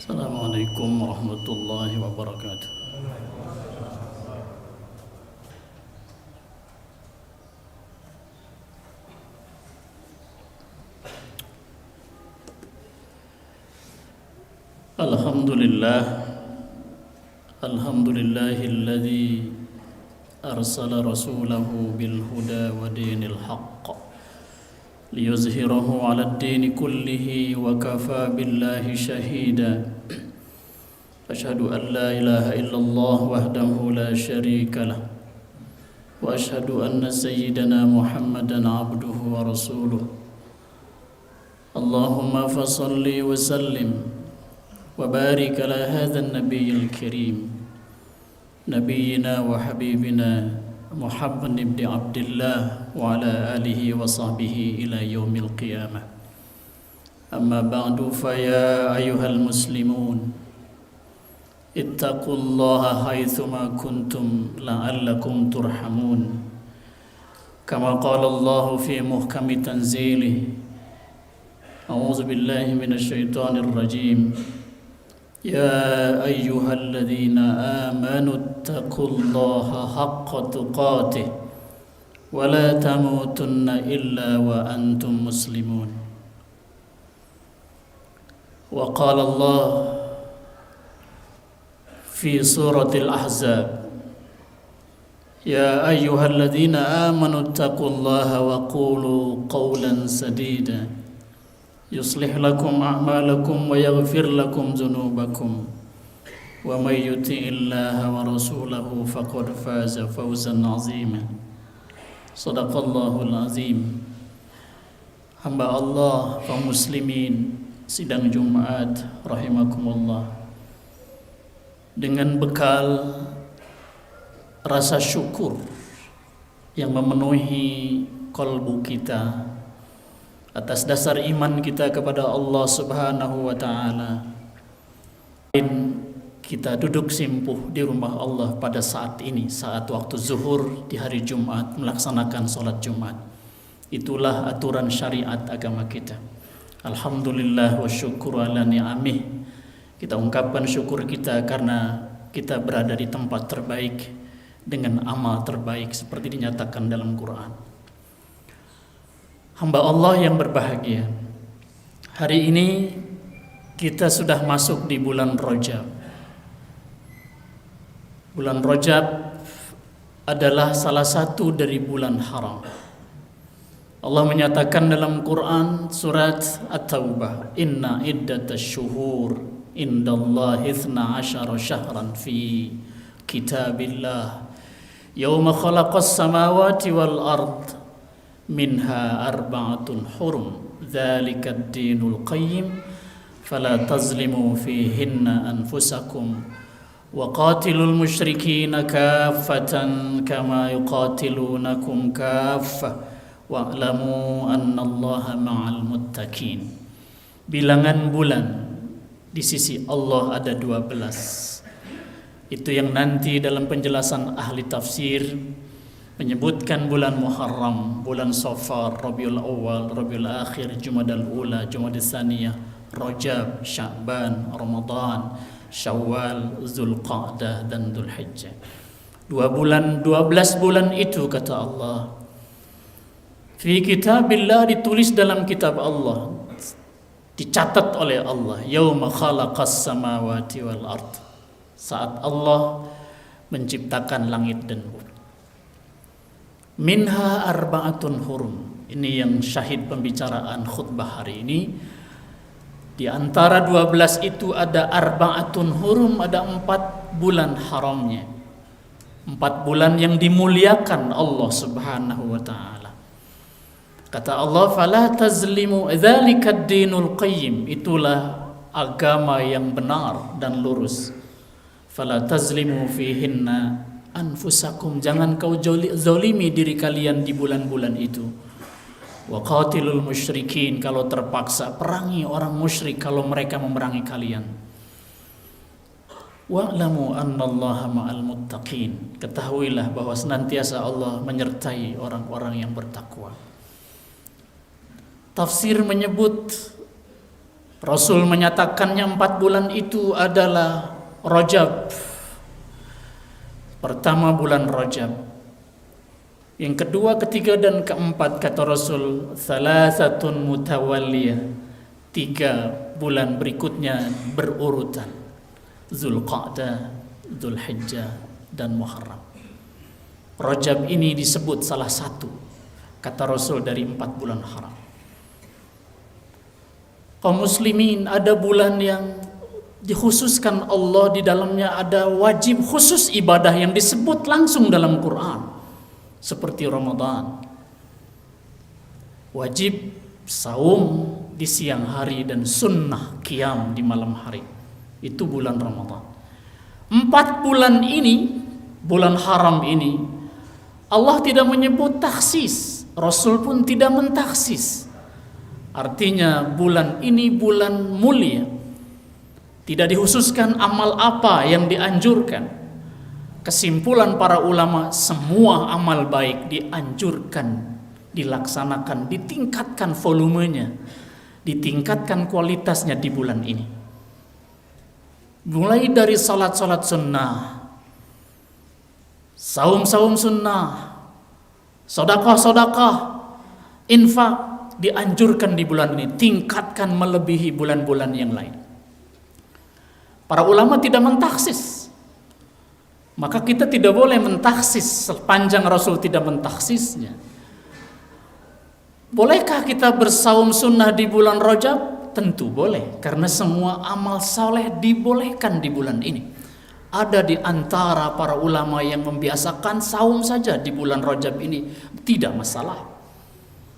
Assalamualaikum warahmatullahi wabarakatuh. Alhamdulillahilladzi arsala rasulahu bil huda wa dinil haqq liyuzhirahu 'alad dini kullihi wa kafa billahi shahida. Asyhadu an la ilaha illallah wahdahu la syarika lah wa asyhadu anna sayyidana Muhammadan 'abduhu wa rasuluh. Allahumma fassalli wa sallim wa barik ala hadzal nabiyil karim nabiyyina wa habibina Muhammad ibn Abdullah wa ala alihi wa sahbihi ila yaumil qiyamah. Amma ba'du, fa ya ayyuhal muslimun ittaqullaha haitsuma kuntum la'allakum turhamun. Kama qala Allah fi muhkami tanzilih. A'udzu billahi minasy syaithanir rajim. Ya ayyuhalladzina amanu ittaqullaha haqqa tuqatih wa la tamutunna illa wa antum muslimun. Wa qala Allah fi suratil Ahzab, Ya ayyuhalladzina amanu ittaqullaha wa qulu qawlan sadida yuslih lakum a'malakum wa yaghfir lakum dhunubakum wa may yuti'illaha wa rasulahu faqad faza fawzan 'azima. Shadaqallahul azim. Hamba Allah, kaum muslimin sidang Jumat rahimakumullah, dengan bekal rasa syukur yang memenuhi kalbu kita atas dasar iman kita kepada Allah Subhanahu wa ta'ala, kita duduk simpuh di rumah Allah pada saat ini, saat waktu zuhur di hari Jumat, melaksanakan sholat Jumat. Itulah aturan syariat agama kita. Alhamdulillah wa syukur ala ni'amih. Kita ungkapkan syukur kita karena kita berada di tempat terbaik dengan amal terbaik seperti dinyatakan dalam Quran. Hamba Allah yang berbahagia, hari ini kita sudah masuk di bulan Rajab. Bulan Rajab adalah salah satu dari bulan haram. Allah menyatakan dalam Quran surat At-Taubah, Inna iddatasy syuhur indallahi 12 syahran fi kitabillah yauma khalaqas samawati wal ard minha arba'atun hurum dzalikad dinul qayyim fala tazlimu fihinna anfusakum wa qatilul musyrikina kaffatan kama yuqatilunakum kaffah wa'lamu annallaha ma'al muttaqin. Bilangan bulan di sisi Allah ada 12. Itu yang nanti dalam penjelasan ahli tafsir menyebutkan bulan Muharram, bulan Safar, Rabiul Awal, Rabiul Akhir, Jumadal Ula, Jumadal Tsaniyah, Rajab, Sya'ban, Ramadan, Syawal, Zulqa'dah dan Dzulhijjah. 12 bulan itu kata Allah, fi kitabillah, ditulis dalam kitab Allah, dicatat oleh Allah, yauma khalaqas samawati wal ard, saat Allah menciptakan langit dan bumi. Minha arba'atun hurum. Ini yang syahid pembicaraan khutbah hari ini. Di antara 12 itu ada arba'atun hurum, ada 4 bulan haramnya. 4 bulan yang dimuliakan Allah Subhanahu wa ta'ala. Kata Allah, fala tazlimu dzalikad dinul qayyim, itulah agama yang benar dan lurus. Fala tazlimu fihinna anfusakum, jangan kau zalimi diri kalian di bulan-bulan itu. Wa qatilul musyrikin, kalau terpaksa perangi orang musyrik kalau mereka memerangi kalian. Wa'lamu annallaha ma'al muttaqin, ketahuilah bahwa senantiasa Allah menyertai orang-orang yang bertakwa. Tafsir menyebut Rasul menyatakannya 4 bulan itu adalah Rajab. Pertama bulan Rajab. Yang kedua, ketiga, dan keempat kata Rasul, thalathatun mutawalliyah. 3 bulan berikutnya berurutan. Zulqa'dah, Dzulhijjah, dan Muharram. Rajab ini disebut salah satu kata Rasul dari 4 bulan haram. Kaum muslimin, ada bulan yang dikhususkan Allah, di dalamnya ada wajib khusus ibadah yang disebut langsung dalam Quran, seperti Ramadan. Wajib saum di siang hari dan sunnah qiyam di malam hari. Itu bulan Ramadan. 4 bulan ini, bulan haram ini, Allah tidak menyebut taksis, Rasul pun tidak mentaksis. Artinya bulan ini bulan mulia. Tidak dikhususkan amal apa yang dianjurkan. Kesimpulan para ulama, semua amal baik dianjurkan, dilaksanakan, ditingkatkan volumenya, ditingkatkan kualitasnya di bulan ini. Mulai dari salat-salat sunnah, saum-saum sunnah, sedekah-sedekah, infak dianjurkan di bulan ini, tingkatkan melebihi bulan-bulan yang lain. Para ulama tidak mentaksis, maka kita tidak boleh mentaksis sepanjang Rasul tidak mentaksisnya. Bolehkah kita bersaum sunnah di bulan Rajab? Tentu boleh, karena semua amal saleh dibolehkan di bulan ini. Ada di antara para ulama yang membiasakan saum saja di bulan Rajab ini, tidak masalah.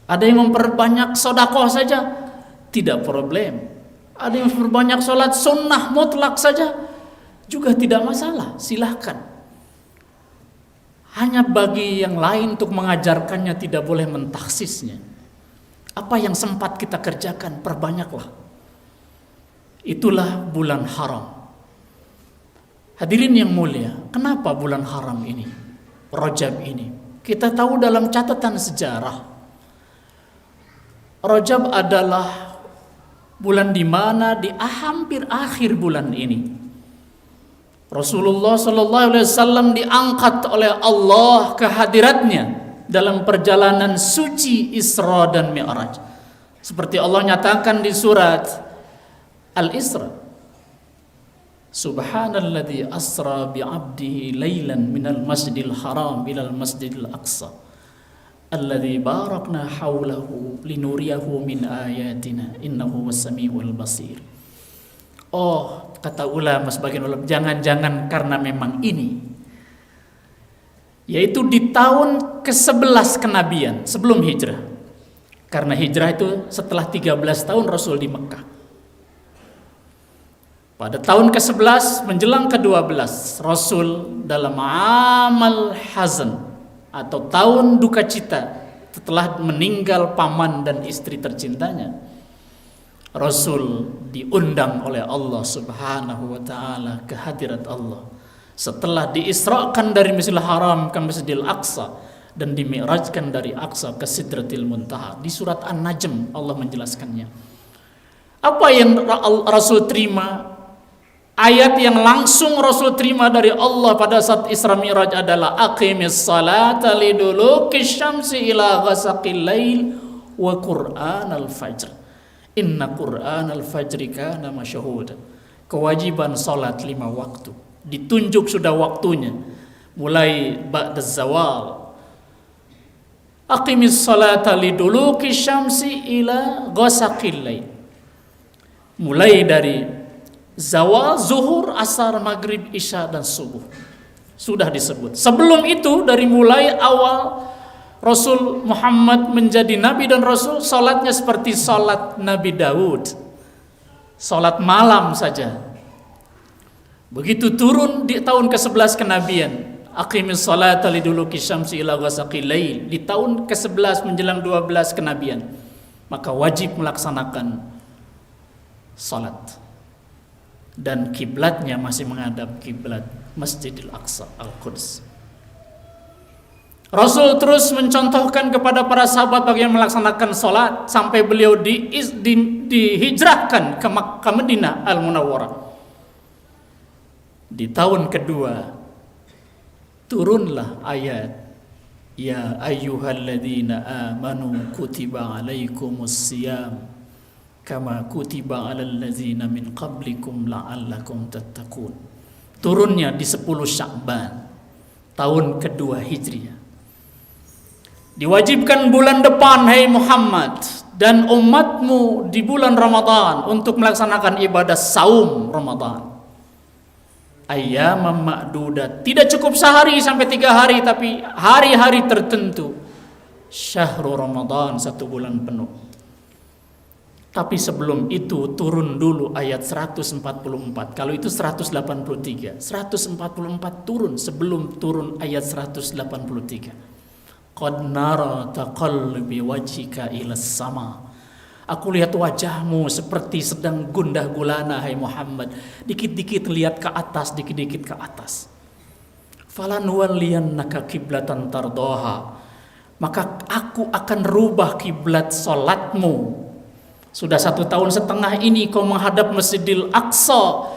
Ada yang memperbanyak sedekah saja, tidak problem. Ada yang memperbanyak sholat sunnah mutlak saja, juga tidak masalah, silahkan. Hanya bagi yang lain untuk mengajarkannya tidak boleh mentaksisnya. Apa yang sempat kita kerjakan, perbanyaklah. Itulah bulan haram. Hadirin yang mulia, kenapa bulan haram ini, Rajab ini? Kita tahu dalam catatan sejarah, Rajab adalah bulan di mana di hampir akhir bulan ini Rasulullah SAW diangkat oleh Allah ke hadiratnya dalam perjalanan suci Isra dan Mi'raj. Seperti Allah nyatakan di surat Al-Isra, Subhanalladzi asra bi'abdihi laylan minal masjidil haram ilal masjidil aqsa alladzi barakna haulahu linuriyahu min ayatina innahu was-sami'ul basir. Oh, kata ulama, sebagian ulama, jangan-jangan karena memang ini, yaitu di tahun ke-11 kenabian sebelum hijrah. Karena hijrah itu setelah 13 tahun Rasul di Mekah. Pada tahun ke-11 menjelang ke-12 Rasul dalam amal hazan atau tahun duka cita setelah meninggal paman dan istri tercintanya, Rasul diundang oleh Allah Subhanahu wa taala ke hadirat Allah setelah diisrakan dari Masjidil Haram ke Masjidil Aqsa dan dimi'rajkan dari Aqsa ke Sidratil Muntaha. Di surat An-Najm Allah menjelaskannya. Apa yang Rasul terima? Ayat yang langsung Rasul terima dari Allah pada saat Isra Mi'raj adalah aqimis salata lidulukish syamsi ila ghasaqil lail wa qur'anal fajr. Inna qur'anal fajri kana masyhuda. Kewajiban salat 5 waktu. Ditunjuk sudah waktunya. Mulai ba'daz zawal. Aqimis salata lidulukish syamsi ila ghasaqil lail. Mulai dari zawal, zuhur, asar, maghrib, isya, dan subuh. Sudah disebut. Sebelum itu, dari mulai awal Rasul Muhammad menjadi Nabi dan Rasul, salatnya seperti salat Nabi Daud. Salat malam saja. Begitu turun di tahun ke-11 kenabian, aqimis salata liduluki syamsi ila ghasaqil lail, di tahun ke-11 menjelang 12 kenabian, maka wajib melaksanakan salat. Dan kiblatnya masih menghadap kiblat Masjidil Aqsa Al-Quds. Rasul terus mencontohkan kepada para sahabat bagaimana melaksanakan sholat sampai beliau dihijrahkan ke Madinah Al-Munawwarah. Di tahun kedua turunlah ayat Ya ayyuhalladzina amanu kutiba alaikumus siyam kama kutiba alal ladzina min qablikum la'allakum tattaqun. Turunnya di 10 Sya'ban tahun kedua Hijriah. Diwajibkan bulan depan hai Muhammad dan umatmu di bulan Ramadan untuk melaksanakan ibadah saum Ramadan. Ayyamam ma'dudat, tidak cukup sehari sampai 3 hari, tapi hari-hari tertentu. Syahrul Ramadan, 1 bulan penuh. Tapi sebelum itu turun dulu ayat 144. Kalau itu 183. 144 turun sebelum turun ayat 183. Qad nara taqallubi wajhika ilas sama. Aku lihat wajahmu seperti sedang gundah gulana hai Muhammad. Dikit-dikit lihat ke atas, dikit-dikit ke atas. Falanwalliyannaka qiblatan tardaha. Maka aku akan rubah kiblat salatmu. Sudah 1 tahun setengah ini kau menghadap Masjidil Aqsa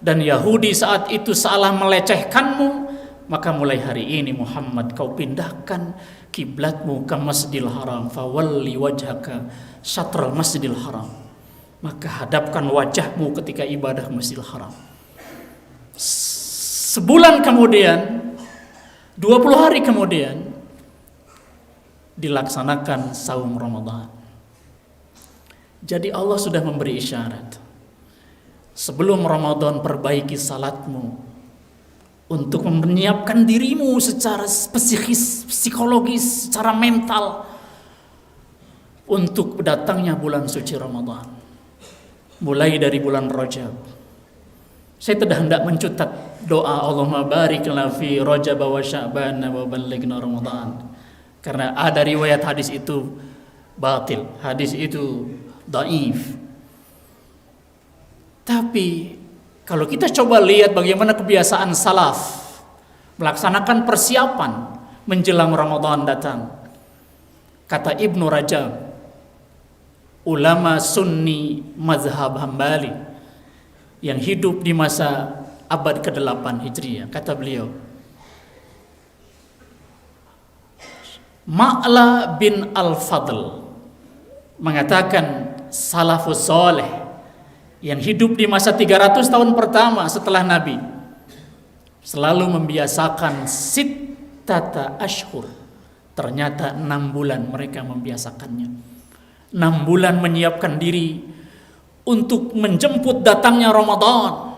dan Yahudi saat itu salah melecehkanmu, maka mulai hari ini Muhammad kau pindahkan kiblatmu ke Masjidil Haram. Fawalli wajhaka syatral Masjidil Haram. Maka hadapkan wajahmu ketika ibadah Masjidil Haram. Sebulan kemudian, 20 hari kemudian dilaksanakan saum Ramadan. Jadi Allah sudah memberi isyarat. Sebelum Ramadan perbaiki salatmu untuk menyiapkan dirimu secara psikis, psikologis, secara mental untuk datangnya bulan suci Ramadan. Mulai dari bulan Rajab. Saya tidak hendak mencutat doa Allahumma barik lana fi Rajab wa Sya'ban wa ballighna Ramadan. Karena ada riwayat hadis itu batil, hadis itu dhaif. Tapi kalau kita coba lihat bagaimana kebiasaan salaf melaksanakan persiapan menjelang Ramadan datang. Kata Ibnu Rajab, ulama sunni mazhab Hambali yang hidup di masa abad ke-8 Hijriah, kata beliau, Ma'la bin Al-Fadl mengatakan salafus soleh yang hidup di masa 300 tahun pertama setelah Nabi selalu membiasakan sittata ashhur. Ternyata 6 bulan mereka membiasakannya. 6 bulan menyiapkan diri untuk menjemput datangnya Ramadan.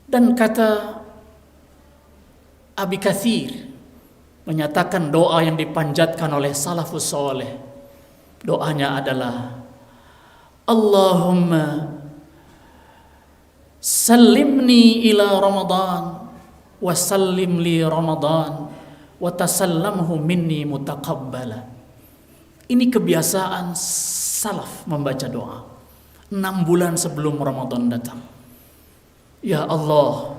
Dan kata Abi Katsir menyatakan doa yang dipanjatkan oleh salafus soleh. Doanya adalah Allahumma sallimni ila Ramadan wa sallim li Ramadan wa tasallamhu minni mutaqabbala. Ini kebiasaan salaf membaca doa 6 bulan sebelum Ramadan datang. Ya Allah,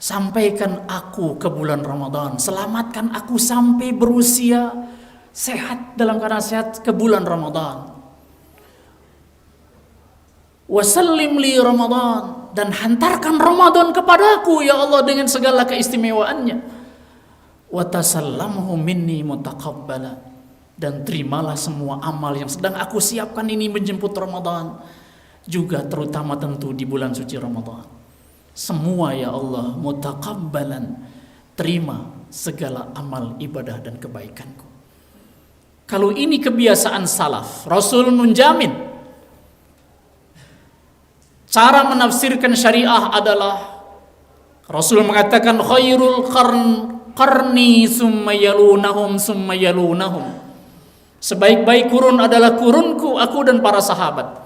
sampaikan aku ke bulan Ramadan, selamatkan aku sampai berusia sehat, dalam keadaan sehat ke bulan Ramadan. Wasallim li Ramadan, dan hantarkan Ramadan kepadaku ya Allah dengan segala keistimewaannya. Wa tasallamhu minni mutaqabbala, dan terimalah semua amal yang sedang aku siapkan ini menjemput Ramadan, juga terutama tentu di bulan suci Ramadan. Semua ya Allah mutaqabbalan, terima segala amal ibadah dan kebaikanku. Kalau ini kebiasaan salaf, Rasul menjamin. Cara menafsirkan syariah adalah Rasul mengatakan khairul qarni summa yalunahum summa yalunahum. Sebaik-baik kurun adalah kurunku, aku dan para sahabat.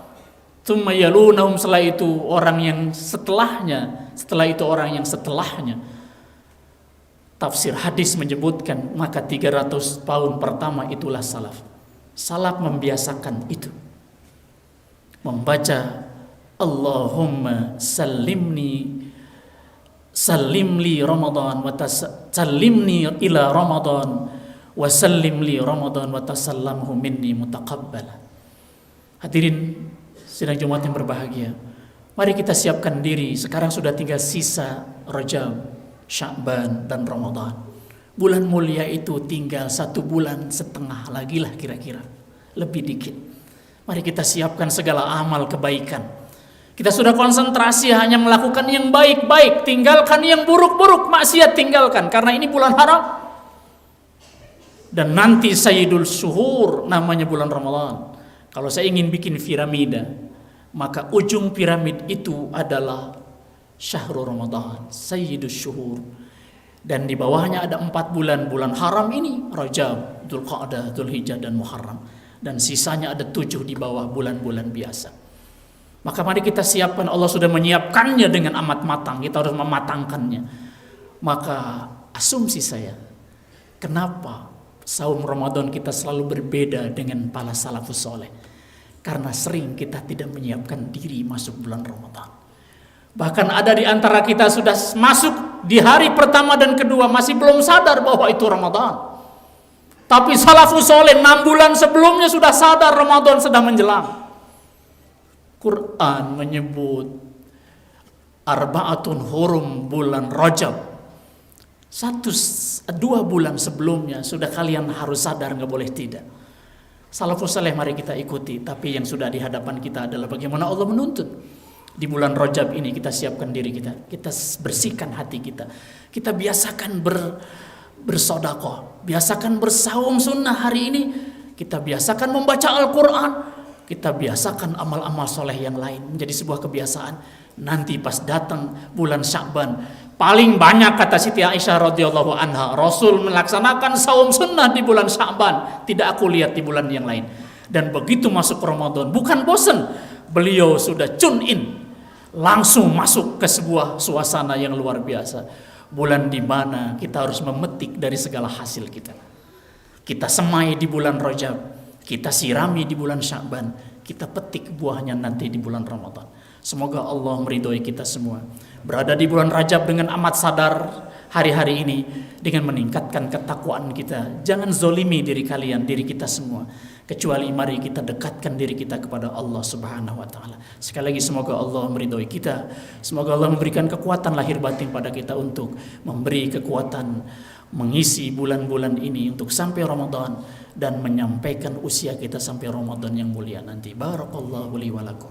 Summa yalunahum, setelah itu orang yang setelahnya, setelah itu orang yang setelahnya. Tafsir hadis menyebutkan maka 300 tahun pertama itulah salaf. Salaf membiasakan itu. Membaca Allahumma sallimni sallim li Ramadan wa sallimni ila Ramadan wa sallim li Ramadan wa tasallamhu minni mutaqabbala. Hadirin sidang Jumat yang berbahagia, mari kita siapkan diri. Sekarang sudah tinggal sisa Rajab, Sya'ban dan Ramadan. Bulan mulia itu tinggal 1,5 bulan lagi lah kira-kira, lebih dikit. Mari kita siapkan segala amal kebaikan. Kita sudah konsentrasi hanya melakukan yang baik-baik, tinggalkan yang buruk-buruk, maksiat tinggalkan, karena ini bulan haram. Dan nanti Sayyidul Syuhur namanya bulan Ramadan. Kalau saya ingin bikin piramida, maka ujung piramid itu adalah Syahrul Ramadan, Sayyidul Syuhur. Dan di bawahnya ada 4 bulan, bulan haram ini, Rajab, Dzulqa'dah, Dzulhijjah dan Muharram. Dan sisanya ada 7 di bawah bulan-bulan biasa. Maka mari kita siapkan, Allah sudah menyiapkannya dengan amat matang, kita harus mematangkannya. Maka asumsi saya, kenapa saum Ramadan kita selalu berbeda dengan para salafus soleh? Karena sering kita tidak menyiapkan diri masuk bulan Ramadan. Bahkan ada di antara kita sudah masuk di hari pertama dan kedua masih belum sadar bahwa itu Ramadan. Tapi salafus soleh 6 bulan sebelumnya sudah sadar Ramadan sedang menjelang. Quran menyebut arba'atun hurum bulan Rajab. 1-2 bulan sebelumnya sudah kalian harus sadar, nggak boleh tidak. Salafus saleh mari kita ikuti, tapi yang sudah di hadapan kita adalah bagaimana Allah menuntut. Di bulan Rajab ini kita siapkan diri kita, kita bersihkan hati kita. Kita biasakan bersedekah, biasakan bersaum sunnah hari ini, kita biasakan membaca Al-Quran, kita biasakan amal-amal soleh yang lain menjadi sebuah kebiasaan. Nanti pas datang bulan Sya'ban, paling banyak kata Siti Aisyah radhiyallahu anha, Rasul melaksanakan saum sunnah di bulan Sya'ban, tidak aku lihat di bulan yang lain. Dan begitu masuk Ramadan, bukan bosan, beliau sudah tune in, langsung masuk ke sebuah suasana yang luar biasa. Bulan di mana kita harus memetik dari segala hasil kita. Kita semai di bulan Rajab, kita sirami di bulan Sya'ban, kita petik buahnya nanti di bulan Ramadan. Semoga Allah meridhoi kita semua. Berada di bulan Rajab dengan amat sadar hari-hari ini, dengan meningkatkan ketakwaan kita. Jangan zolimi diri kalian, diri kita semua. Kecuali mari kita dekatkan diri kita kepada Allah Subhanahu wa taala. Sekali lagi semoga Allah meridhoi kita. Semoga Allah memberikan kekuatan lahir batin pada kita untuk memberi kekuatan mengisi bulan-bulan ini untuk sampai Ramadan dan menyampaikan usia kita sampai Ramadan yang mulia nanti. Barakallahu li wa lakum.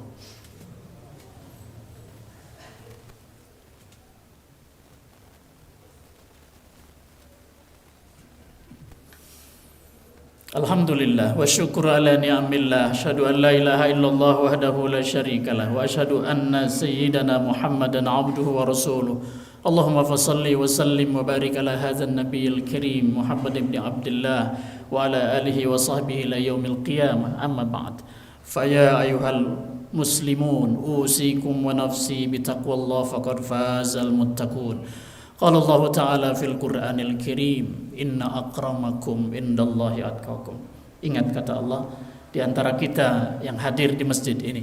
Alhamdulillah wa syukru ala ni'amillah, asyhadu an la ilaha illallah wahdahu la syarikalah wa asyhadu anna sayyidana Muhammadan abduhu wa rasuluh. Allahumma fasalli wa sallim wa barik ala hadzal nabiyil karim Muhammad ibn Abdullah wa ala alihi wa sahbihi ila yaumil qiyamah. Amma ba'd. Fa ya ayyuhal muslimun usikum wa nafsi bitaqwallah faqad fazal muttaqun. Qala Allah Ta'ala fil Qur'anil Karim, inna akramakum indallahi atqakum. Ingat kata Allah, di antara kita yang hadir di masjid ini,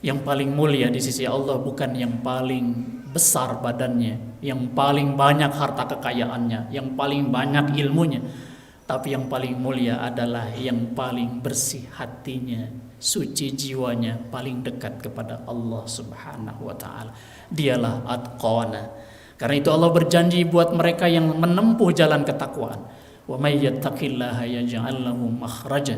yang paling mulia di sisi Allah bukan yang paling besar badannya, yang paling banyak harta kekayaannya, yang paling banyak ilmunya, tapi yang paling mulia adalah yang paling bersih hatinya, suci jiwanya, paling dekat kepada Allah Subhanahu wa taala. Dialah atqana. Karena itu Allah berjanji buat mereka yang menempuh jalan ketakwaan. Wa may yattaqillaha yaj'al lahu makhraja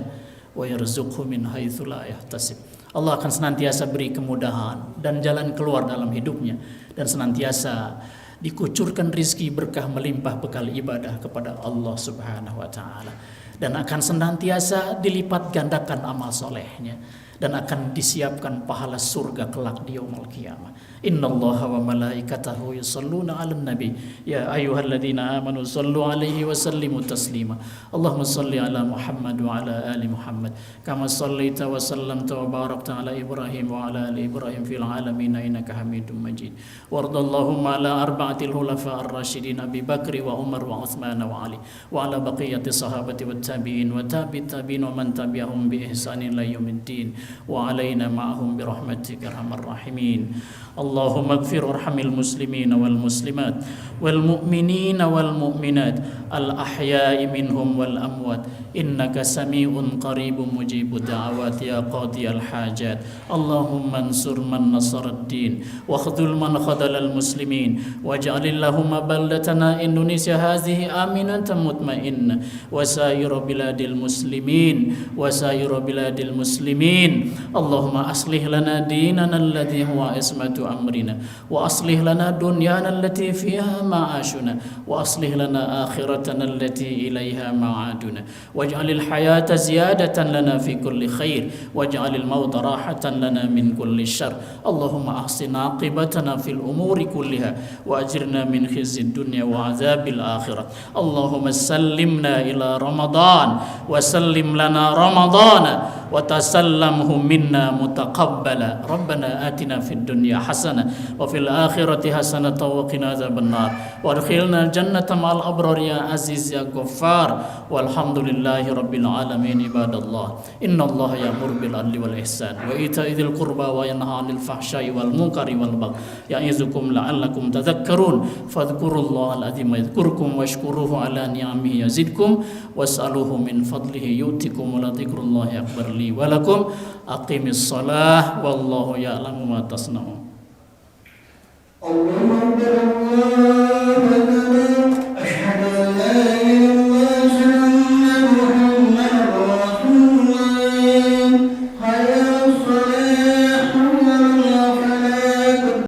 wa yarzuqhu min haitsu la yahtasib. Allah akan senantiasa beri kemudahan dan jalan keluar dalam hidupnya, dan senantiasa dikucurkan rizki berkah melimpah bekal ibadah kepada Allah Subhanahu wa taala, dan akan senantiasa dilipat gandakan amal solehnya, dan akan disiapkan pahala surga kelak di yaumul qiyamah. Innallaha wa malaikatahu yusholluna 'alan nabi ya ayyuhalladzina amanu shallu 'alaihi wa sallimu taslima. Allahumma shalli 'ala Muhammad wa 'ala ali Muhammad kama shallaita wa sallamta wa barakta 'ala Ibrahim wa 'ala ali Ibrahim fil 'alamin innaka Hamidum Majid. Wardallahumma 'ala arba'atil khulafa'ir rasyidin Abi Bakr wa Umar wa Utsman wa Ali wa 'ala baqiyati sahabati wat والتابعين وتابع التابعين ومن تبعهم بإحسان إلى يوم الدين وعلينا معهم برحمتك أرحم الراحمين. اللهم اغفر وارحم المسلمين والمسلمات والمؤمنين والمؤمنات الأحياء منهم والأموات إنك سميع قريب مجيب الدعوات يا قاضي الحاجات. اللهم انصر من نصر الدين واخذل من خذل المسلمين واجعل اللهم بلدتنا إندونيسيا هذه آمنة مطمئنة وسائر بلاد المسلمين اللهم أصلح لنا ديننا الذي هو عصمة أمرنا وأصلح لنا دنيانا التي فيها معاشنا وأصلح لنا آخرتنا التي إليها معادنا واجعل الحياة زيادة لنا في كل خير واجعل الموت راحة لنا من كل شر. اللهم أحسن عاقبتنا في الأمور كلها وأجرنا من خزي الدنيا وعذاب الآخرة. اللهم سلمنا إلى رمضان وسلم لنا رمضان وتسلمه منا متقبلا. ربنا آتنا في الدنيا حسنة وفي الآخرة حسنة وقنا عذاب النار وادخلنا الجنة مع الأبرار يا عزيز يا غفار. والحمد لله رب العالمين. عباد الله إن الله يأمر بالعدل والإحسان وإيتاء ذي القربى وينهى عن الفحشاء والمنكر والبغي يعظكم لعلكم تذكرون. فاذكروا الله العظيم يذكركم واشكروه على نعمه يزدكم واسألوه من فضله يؤتكم ولذكر الله أكبر لي ولكم. أقم الصلاة والله يعلم ما تصنعون. الله أكبر الله أكبر أشهد أن لا